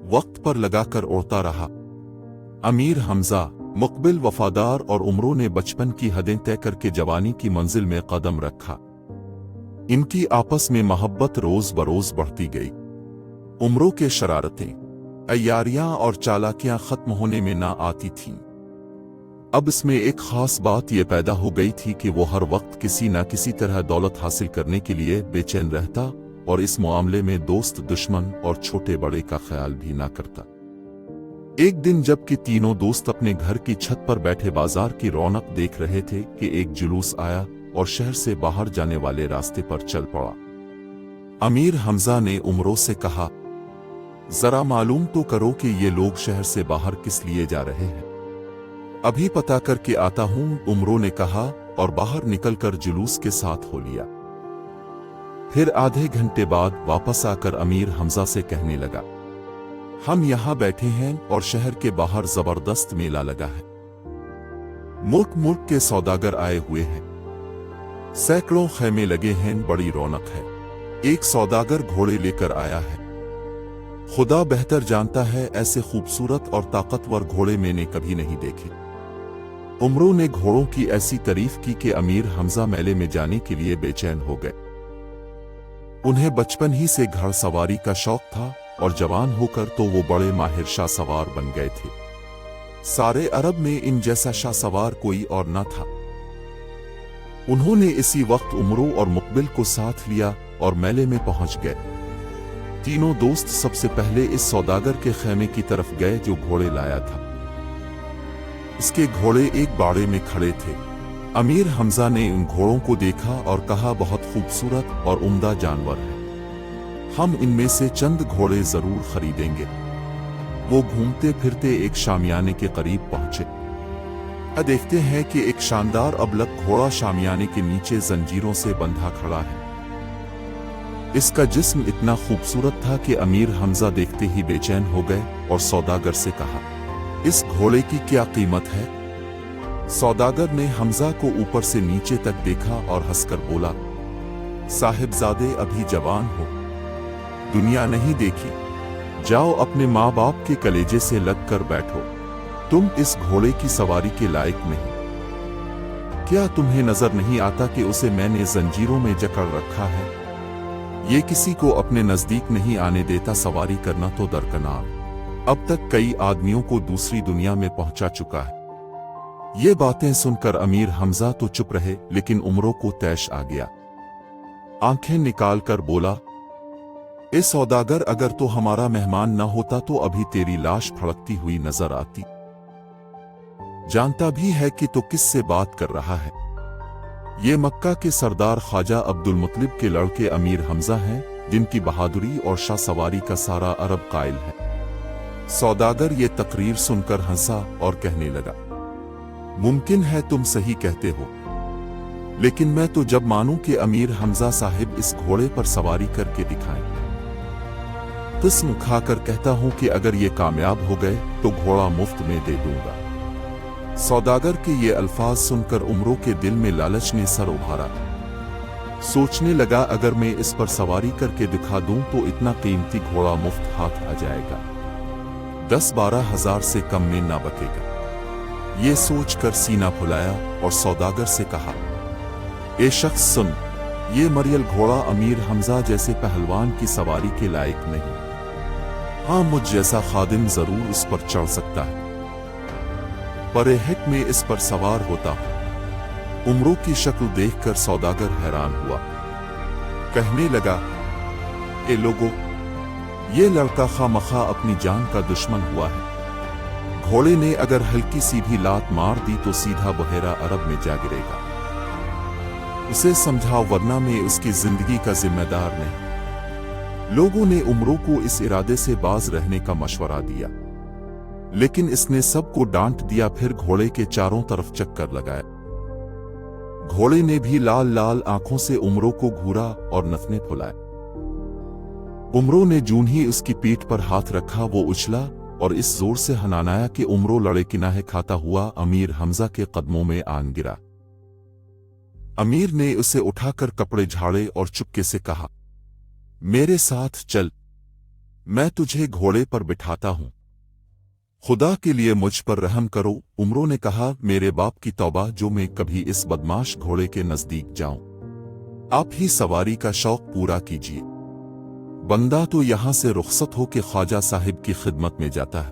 वक्त पर लगाकर उड़ता रहा। अमीर हमजा, मुकबिल वफादार और उमरों ने बचपन की हदें तय करके जवानी की मंजिल में कदम रखा। इनकी आपस में मोहब्बत रोज बरोज बढ़ती गई। उमरों के शरारतें, अय्यारियां और चालाकियां खत्म होने में ना आती थीं। अब इसमें एक खास बात यह पैदा हो गई थी कि वो हर वक्त किसी न किसी तरह दौलत हासिल करने के लिए बेचैन रहता और इस मामले में दोस्त दुश्मन और छोटे बड़े का ख्याल भी ना करता। एक दिन जबकि तीनों दोस्त अपने घर की छत पर बैठे बाजार की रौनक देख रहे थे कि एक जुलूस आया और शहर से बाहर जाने वाले रास्ते पर चल पड़ा। अमीर हमजा ने उमरों से कहा, जरा मालूम तो करो कि ये लोग शहर से बाहर किस लिए जा रहे हैं। अभी पता करके आता हूं, उमरों ने कहा और बाहर निकलकर जुलूस के साथ हो लिया। फिर आधे घंटे बाद वापस आकर अमीर हमजा से कहने लगा, हम यहां बैठे हैं और शहर के बाहर जबरदस्त मेला लगा है। मुल्क मुल्क के सौदागर आए हुए हैं, सैकड़ों खैमे लगे हैं, बड़ी रौनक है। एक सौदागर घोड़े लेकर आया है। खुदा बेहतर जानता है, ऐसे खूबसूरत और ताकतवर घोड़े मैंने कभी नहीं देखे। उमरों ने घोड़ों की ऐसी तारीफ की कि अमीर हमजा मेले में जाने के लिए बेचैन हो गए। उन्हें बचपन ही से घड़सवारी का शौक था और जवान होकर तो वो बड़े माहिर शाह सवार बन गए थे। सारे अरब में इन जैसा शाह सवार कोई और न था। उन्होंने इसी वक्त उमरों और मुकबिल को साथ लिया और मेले में पहुंच गए। तीनों दोस्त सबसे पहले इस सौदागर के खेमे की तरफ गए जो घोड़े लाया था। इसके घोड़े एक बाड़े में खड़े थे। अमीर हमजा ने उन घोड़ों को देखा और कहा, बहुत खूबसूरत और उम्दा जानवर है, हम इनमें से चंद घोड़े जरूर खरीदेंगे। वो घूमते फिरते एक शामियाने के करीब पहुंचे। देखते हैं कि एक शानदार अबलख घोड़ा शामियाने के नीचे जंजीरों से बंधा खड़ा है। इसका जिस्म इतना खूबसूरत था कि अमीर हमजा देखते ही बेचैन हो गए और सौदागर से कहा, इस घोड़े की क्या कीमत है? सौदागर ने हमजा को ऊपर से नीचे तक देखा और हंसकर बोला, साहिबजादे अभी जवान हो, दुनिया नहीं देखी, जाओ अपने माँ बाप के कलेजे से लग कर बैठो, तुम इस घोड़े की सवारी के लायक नहीं। क्या तुम्हें नजर नहीं आता कि उसे मैंने जंजीरों में जकड़ रखा है? ये किसी को अपने नजदीक नहीं आने देता, सवारी करना तो दरकनार। अब तक कई आदमियों को दूसरी दुनिया में पहुंचा चुका है। ये बातें सुनकर अमीर हमजा तो चुप रहे, लेकिन उमरों को तैश आ गया। आंखें निकाल कर बोला, ए सौदागर, अगर तो हमारा मेहमान न होता तो अभी तेरी लाश फड़कती हुई नजर आती। जानता भी है कि तो किससे बात कर रहा है। ये मक्का के सरदार ख्वाजा अब्दुल मुत्तलिब के लड़के अमीर हमजा हैं, जिनकी बहादुरी और शाह सवारी का सारा अरब कायल है। सौदागर ये तकरीर सुनकर हंसा और कहने लगा, मुमकिन है तुम सही कहते हो, लेकिन मैं तो जब मानूं कि अमीर हमजा साहिब इस घोड़े पर सवारी करके दिखाएं, कसम खाकर कहता हूं कि अगर ये कामयाब हो गए तो घोड़ा मुफ्त में दे दूंगा। सौदागर के ये अल्फाज सुनकर उमरों के दिल में लालच ने सर उभारा। सोचने लगा, अगर मैं इस पर सवारी करके दिखा दूं तो इतना कीमती घोड़ा मुफ्त हाथ आ जाएगा, 10-12 हजार से कम में ना बकेगा। ये सोचकर सीना फुलाया और सौदागर से कहा, ए शख्स सुन, ये मरियल घोड़ा अमीर हमजा जैसे पहलवान की सवारी के लायक नहीं। हाँ, मुझ जैसा खादिम जरूर उस पर चढ़ सकता है, पर हिक में इस पर सवार होता हूं। उमरों की शक्ल देखकर सौदागर हैरान हुआ। कहने लगा, ए लोगो, ये लड़का खामखा अपनी जान का दुश्मन हुआ है। घोड़े ने अगर हल्की सी भी लात मार दी तो सीधा बहेरा अरब में जा गिरेगा। उसे समझाओ, वरना मैं उसकी जिंदगी का जिम्मेदार नहीं। लोगों ने उमरों को इस इरादे से बाज रहने का मशवरा दिया, लेकिन इसने सबको डांट दिया। फिर घोड़े के चारों तरफ चक्कर लगाया। घोड़े ने भी लाल लाल आंखों से उमरों को घूरा और नथने फुलाए। उमरों ने जून ही उसकी पीठ पर हाथ रखा, वो उछला और इस जोर से हनानाया कि उमरों लड़े किनाहे खाता हुआ अमीर हमजा के कदमों में आन गिरा। अमीर ने उसे उठाकर कपड़े झाड़े और चुपके से कहा, मेरे साथ चल। मैं तुझे घोड़े पर बिठाता हूं। खुदा के लिए मुझ पर रहम करो। उमरों ने कहा, मेरे बाप की तौबा, जो मैं कभी इस बदमाश घोड़े के नजदीक जाऊं। आप ही सवारी का शौक पूरा कीजिए। बंदा तो यहां से रुखसत हो के ख्वाजा साहिब की खिदमत में जाता है।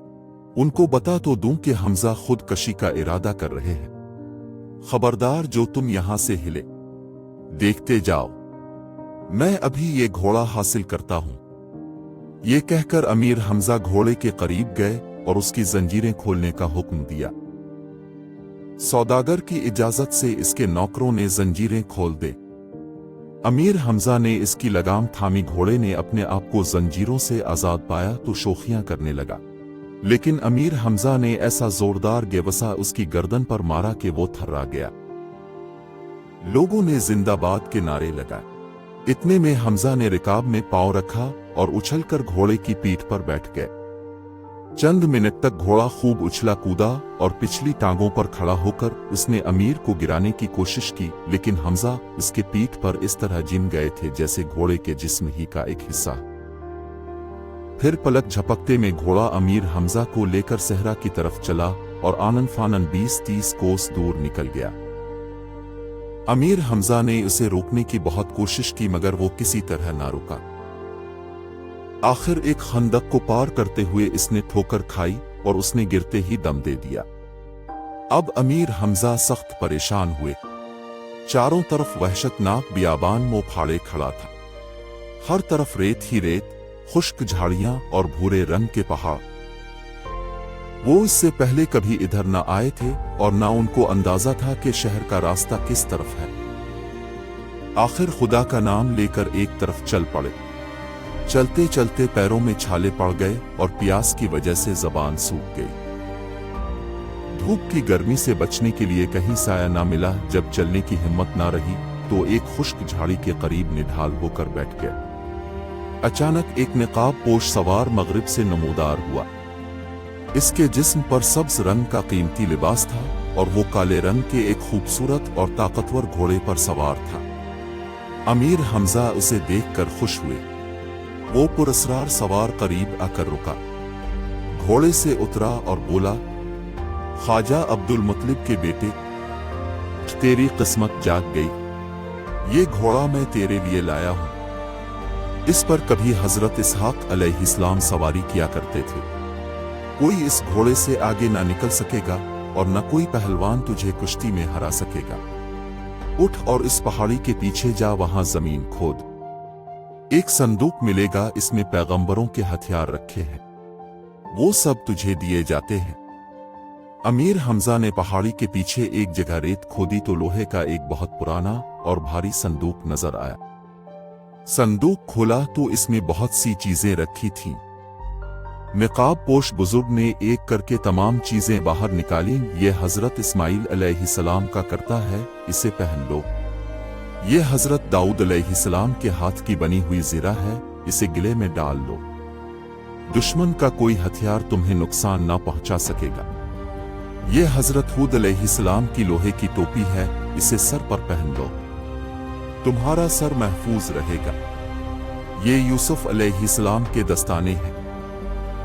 उनको बता तो दूं कि हमजा खुदकशी का इरादा कर रहे हैं। खबरदार, जो तुम यहां से हिले, देखते जाओ, मैं अभी ये घोड़ा हासिल करता हूं। ये कहकर अमीर हमजा घोड़े के करीब गए और उसकी जंजीरें खोलने का हुक्म दिया। सौदागर की इजाजत से इसके नौकरों ने जंजीरें खोल दे। अमीर हमजा ने इसकी लगाम थामी। घोड़े ने अपने आप को जंजीरों से आजाद पाया तो शोखियां करने लगा, लेकिन अमीर हमजा ने ऐसा जोरदार गेवसा उसकी गर्दन पर मारा कि वो थर्रा गया। लोगों ने जिंदाबाद के नारे लगाए। इतने में हमजा ने रिकाब में पांव रखा और उछलकर घोड़े की पीठ पर बैठ गए। चंद मिनट तक घोड़ा खूब उछला कूदा और पिछली टांगों पर खड़ा होकर उसने अमीर को गिराने की कोशिश की, लेकिन हमजा इसके पीठ पर इस तरह जिम गए थे जैसे घोड़े के जिस्म ही का एक हिस्सा। फिर पलक झपकते में घोड़ा अमीर हमजा को लेकर सहरा की तरफ चला और आनन फानन 20-30 कोस दूर निकल गया। अमीर हमजा ने उसे रोकने की बहुत कोशिश की, मगर वो किसी तरह ना रुका। आखिर एक खंदक को पार करते हुए इसने ठोकर खाई और उसने गिरते ही दम दे दिया। अब अमीर हमजा सख्त परेशान हुए। चारों तरफ वहशतनाक बियाबान मुंह फाड़े खड़ा था। हर तरफ रेत ही रेत, खुश्क झाड़ियां और भूरे रंग के पहाड़। वो इससे पहले कभी इधर न आए थे और न उनको अंदाजा था कि शहर का रास्ता किस तरफ है। आखिर खुदा का नाम लेकर एक तरफ चल पड़े। चलते चलते पैरों में छाले पड़ गए और प्यास की वजह से जबान सूख गई। धूप की गर्मी से बचने के लिए कहीं साया ना मिला। जब चलने की हिम्मत ना रही तो एक खुश्क झाड़ी के करीब निढाल होकर बैठ गया। अचानक एक निकाब पोश सवार मगरिब से नमूदार हुआ। इसके जिस्म पर सब्ज रंग का कीमती लिबास था और वो काले रंग के एक खूबसूरत और ताकतवर घोड़े पर सवार था। अमीर हमजा उसे देखकर खुश हुए। वो पुरस्रार सवार करीब आकर रुका, घोड़े से उतरा और बोला, ख्वाजा अब्दुल मुत्तलिब के बेटे, तेरी किस्मत जाग गई। ये घोड़ा मैं तेरे लिए लाया हूं। इस पर कभी हजरत इसहाक अलैहिस्सलाम सवारी किया करते थे। कोई इस घोड़े से आगे ना निकल सकेगा और न कोई पहलवान तुझे कुश्ती में हरा सकेगा। उठ और इस पहाड़ी के पीछे जा, वहां जमीन खोद, एक संदूक मिलेगा, इसमें पैगंबरों के हथियार रखे हैं, वो सब तुझे दिए जाते हैं। अमीर हमजा ने पहाड़ी के पीछे एक जगह रेत खोदी तो लोहे का एक बहुत पुराना और भारी संदूक नजर आया। संदूक खोला तो इसमें बहुत सी चीजें रखी थीं। निकाब पोश बुजुर्ग ने एक करके तमाम चीजें बाहर निकाली। ये हजरत इस्माइल अलैहिस्सलाम का करता है, इसे पहन लो। ये हजरत दाऊद अलैहिस्सलाम के हाथ की बनी हुई ज़िरा है, इसे गिले में डाल लो। दुश्मन का कोई हथियार तुम्हें नुकसान ना पहुंचा सकेगा। ये हजरत हूद अलैहिस्सलाम की लोहे की टोपी है, इसे सर पर पहन लो, तुम्हारा सर महफूज रहेगा। ये यूसुफ अलैहिस्सलाम के दस्ताने हैं।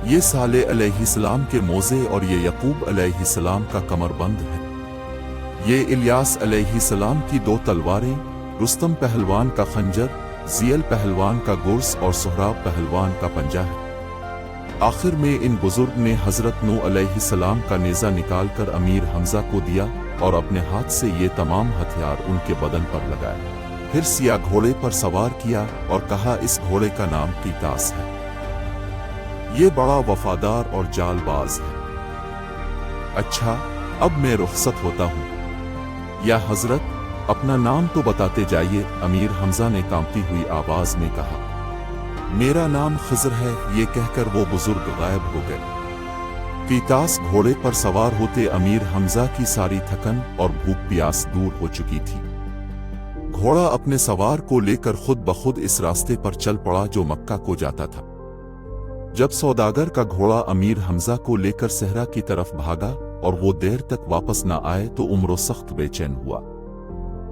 ये साले अलैहिस्सलाम के मोज़े और ये यकूब अलैहिस्सलाम का कमरबंद है। ये इलियास अलैहिस्सलाम की 2 तलवारें, रुस्तम पहलवान का खंजर, ज़ियल पहलवान का गुर्स और सोहराब पहलवान का पंजा है। आखिर में इन बुजुर्ग ने हजरत नूह अलैहिस्सलाम का नेज़ा निकालकर अमीर हमजा को दिया और अपने हाथ से ये तमाम हथियार उनके बदन पर लगाए। फिर सिया घोड़े पर सवार किया और कहा, इस घोड़े का नाम कीतास है। ये बड़ा वफादार और जालबाज है। अच्छा, अब मैं रुखसत होता हूँ। या हजरत, अपना नाम तो बताते जाइए। अमीर हमजा ने कांपती हुई आवाज में कहा, मेरा नाम खिज़र है। ये कहकर वो बुजुर्ग गायब हो गए। कीतास घोड़े पर सवार होते अमीर हमजा की सारी थकन और भूख प्यास दूर हो चुकी थी। घोड़ा अपने सवार को लेकर खुद ब खुद इस रास्ते पर चल पड़ा जो मक्का को जाता था। जब सौदागर का घोड़ा अमीर हमजा को लेकर सहरा की तरफ भागा और वो देर तक वापस न आए तो उमरो सख्त बेचैन हुआ।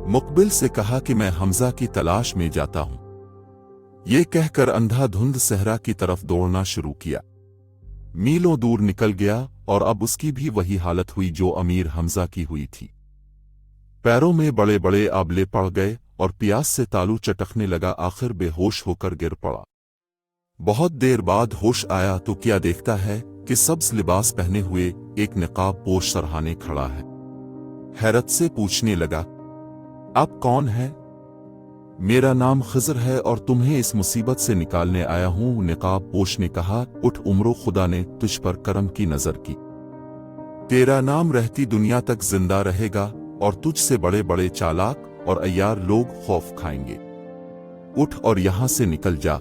मुकबिल से कहा कि मैं हमजा की तलाश में जाता हूं। ये कहकर अंधाधुंध सहरा की तरफ दौड़ना शुरू किया। मीलों दूर निकल गया और अब उसकी भी वही हालत हुई जो अमीर हमजा की हुई थी। पैरों में बड़े बड़े आबले पड़ गए और प्यास से तालू चटकने लगा। आखिर बेहोश होकर गिर पड़ा। बहुत देर बाद होश आया तो क्या देखता है कि सब्ज लिबास पहने हुए एक निकाब पोश सरहाने खड़ा है। हैरत से पूछने लगा, आप कौन है? मेरा नाम खिज़र है और तुम्हें इस मुसीबत से निकालने आया हूं। निकाब पोश ने कहा, उठ उम्रो, खुदा ने तुझ पर करम की नजर की। तेरा नाम रहती दुनिया तक जिंदा रहेगा और तुझसे बड़े बड़े चालाक और अय्यार लोग खौफ खाएंगे। उठ और यहां से निकल जा,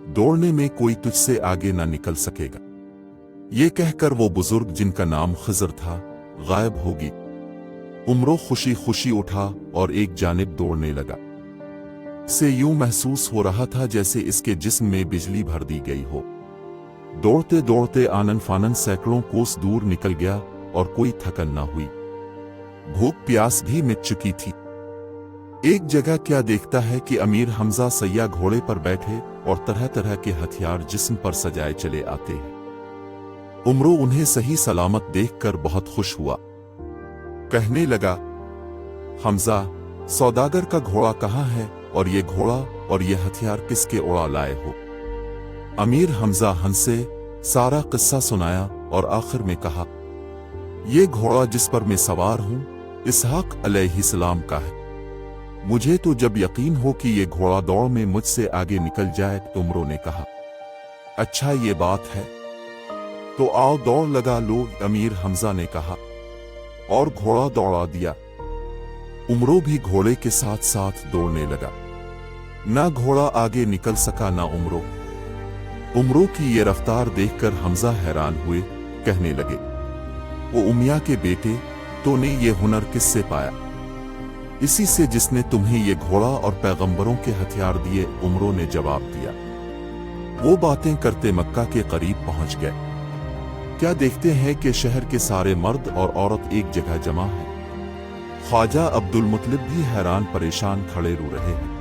दौड़ने में कोई तुझसे आगे ना निकल सकेगा। ये कहकर वो बुजुर्ग जिनका नाम खिज़र था गायब होगी। उम्रो खुशी खुशी उठा और एक जानिब दौड़ने लगा। से यूं महसूस हो रहा था जैसे इसके जिस्म में बिजली भर दी गई हो। दौड़ते दौड़ते आनन फानन सैकड़ों कोस दूर निकल गया और कोई थकन न हुई। भूख प्यास भी मिट चुकी थी। एक जगह क्या देखता है कि अमीर हमजा सैया घोड़े पर बैठे और तरह तरह के हथियार जिस्म पर सजाए चले आते हैं। उम्रो उन्हें सही सलामत देखकर बहुत खुश हुआ। कहने लगा, हमजा, सौदागर का घोड़ा कहाँ है और ये घोड़ा और ये हथियार किसके उड़ा लाए हो? अमीर हमजा हंसे, सारा किस्सा सुनाया और आखिर में कहा, ये घोड़ा जिस पर मैं सवार हूं इसहाक अलैहिस्सलाम का है। मुझे तो जब यकीन हो कि ये घोड़ा दौड़ में मुझसे आगे निकल जाए। उम्रो ने कहा, अच्छा ये बात है तो आओ दौड़ लगा लो। अमीर हमजा ने कहा और घोड़ा दौड़ा दिया। उम्रो भी घोड़े के साथ साथ दौड़ने लगा। ना घोड़ा आगे निकल सका ना उम्रो। उम्रो की ये रफ्तार देखकर हमजा हैरान हुए। कहने लगे, वो उमिया के बेटे, तो ने ये हुनर किससे पाया? इसी से जिसने तुम्हें ये घोड़ा और पैगंबरों के हथियार दिए। उम्रो ने जवाब दिया। वो बातें करते मक्का के करीब पहुंच गए। क्या देखते हैं कि शहर के सारे मर्द और औरत एक जगह जमा हैं। ख्वाजा अब्दुल मुत्तलिब भी हैरान परेशान खड़े रो रहे हैं।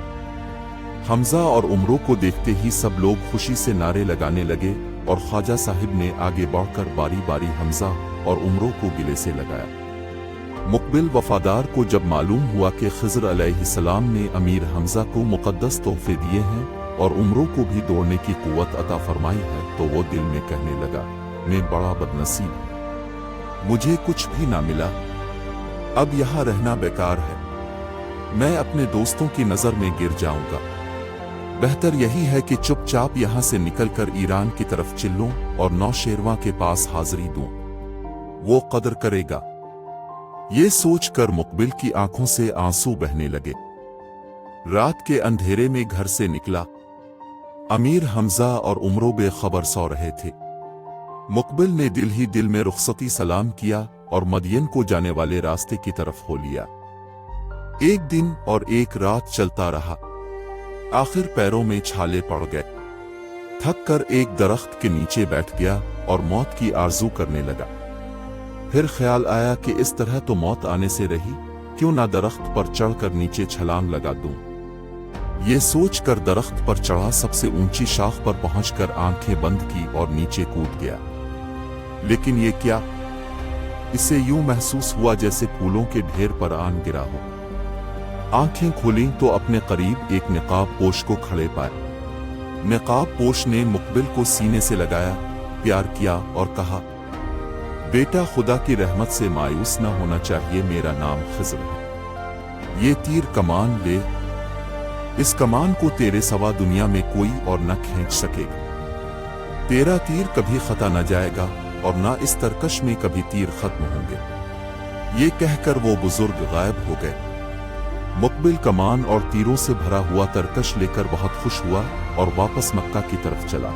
हमजा और उम्रो को देखते ही सब लोग खुशी से नारे लगाने लगे और ख्वाजा साहिब ने आगे बढ़कर बारी बारी हमजा और उम्रो को गिले से लगाया। मुकबिल वफादार को जब मालूम हुआ कि खिज़र अलैहिस्सलाम ने अमीर हमजा को मुक़द्दस तोहफे दिए हैं और उम्रो को भी दौड़ने की कुव्वत अता फरमाई है, तो वो दिल में कहने लगा, मैं बड़ा बदनसीब हूं, मुझे कुछ भी ना मिला। अब यहाँ रहना बेकार है। मैं अपने दोस्तों की नजर में गिर जाऊंगा। बेहतर यही है कि चुपचाप यहाँ से निकलकर ईरान की तरफ चिल्लूं और नौशेरवां के पास हाजिरी दूं। वो कदर करेगा। ये सोचकर मुकबिल की आंखों से आंसू बहने लगे। रात के अंधेरे में घर से निकला। अमीर हमजा और उम्रो बेखबर सो रहे थे। मुकबिल ने दिल ही दिल में रुखसती सलाम किया और मदियन को जाने वाले रास्ते की तरफ हो लिया। एक दिन और एक रात चलता रहा। आखिर पैरों में छाले पड़ गए। थक कर एक दरख्त के नीचे बैठ गया और मौत की आरजू करने लगा। फिर ख्याल आया कि इस तरह तो मौत आने से रही, क्यों ना दरख्त पर चढ़कर नीचे छलांग लगा दूं। ये सोचकर दरख्त पर चढ़ा, सबसे ऊंची शाख पर पहुंचकर आंखें बंद की और नीचे कूद गया। लेकिन ये क्या? इसे यूं महसूस हुआ जैसे फूलों के ढेर पर आन गिरा हो। आंखें खोली तो अपने करीब एक निकाब पोश को खड़े पाए। निकाब पोश ने मुकबिल को सीने से लगाया, प्यार किया और कहा, बेटा, खुदा की रहमत से मायूस न होना चाहिए। मेरा नाम खिज़र है। ये तीर कमान ले। इस कमान को तेरे सवा दुनिया में कोई और न खींच सकेगा। तेरा तीर कभी खता न जाएगा और न इस तरकश में कभी तीर खत्म होंगे। ये कहकर वो बुजुर्ग गायब हो गए। मुकबिल कमान और तीरों से भरा हुआ तरकश लेकर बहुत खुश हुआ और वापस मक्का की तरफ चला।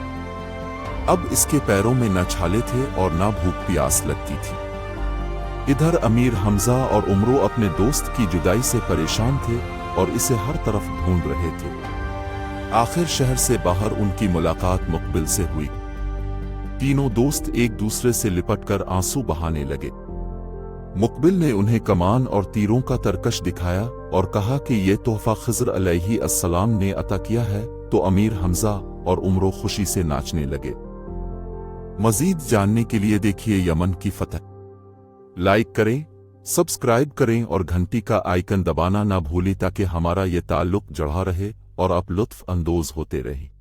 अब इसके पैरों में न छाले थे और न भूख प्यास लगती थी। इधर अमीर हमजा और उम्रो अपने दोस्त की जुदाई से परेशान थे और इसे हर तरफ ढूंढ रहे थे। आखिर शहर से बाहर उनकी मुलाकात मुकबिल से हुई। तीनों दोस्त एक दूसरे से लिपटकर आंसू बहाने लगे। मुकबिल ने उन्हें कमान और तीरों का तरकश दिखाया और कहा कि यह तोहफा खिज़र अलैहिस्सलाम ने अता किया है تو امیر حمزہ اور عمرو خوشی سے ناچنے لگے۔ مزید جاننے کے لیے دیکھیے یمن کی فتح۔ لائک کریں، سبسکرائب کریں اور گھنٹی کا آئیکن دبانا نہ بھولیں تاکہ ہمارا یہ تعلق جڑا رہے اور آپ لطف اندوز ہوتے رہیں۔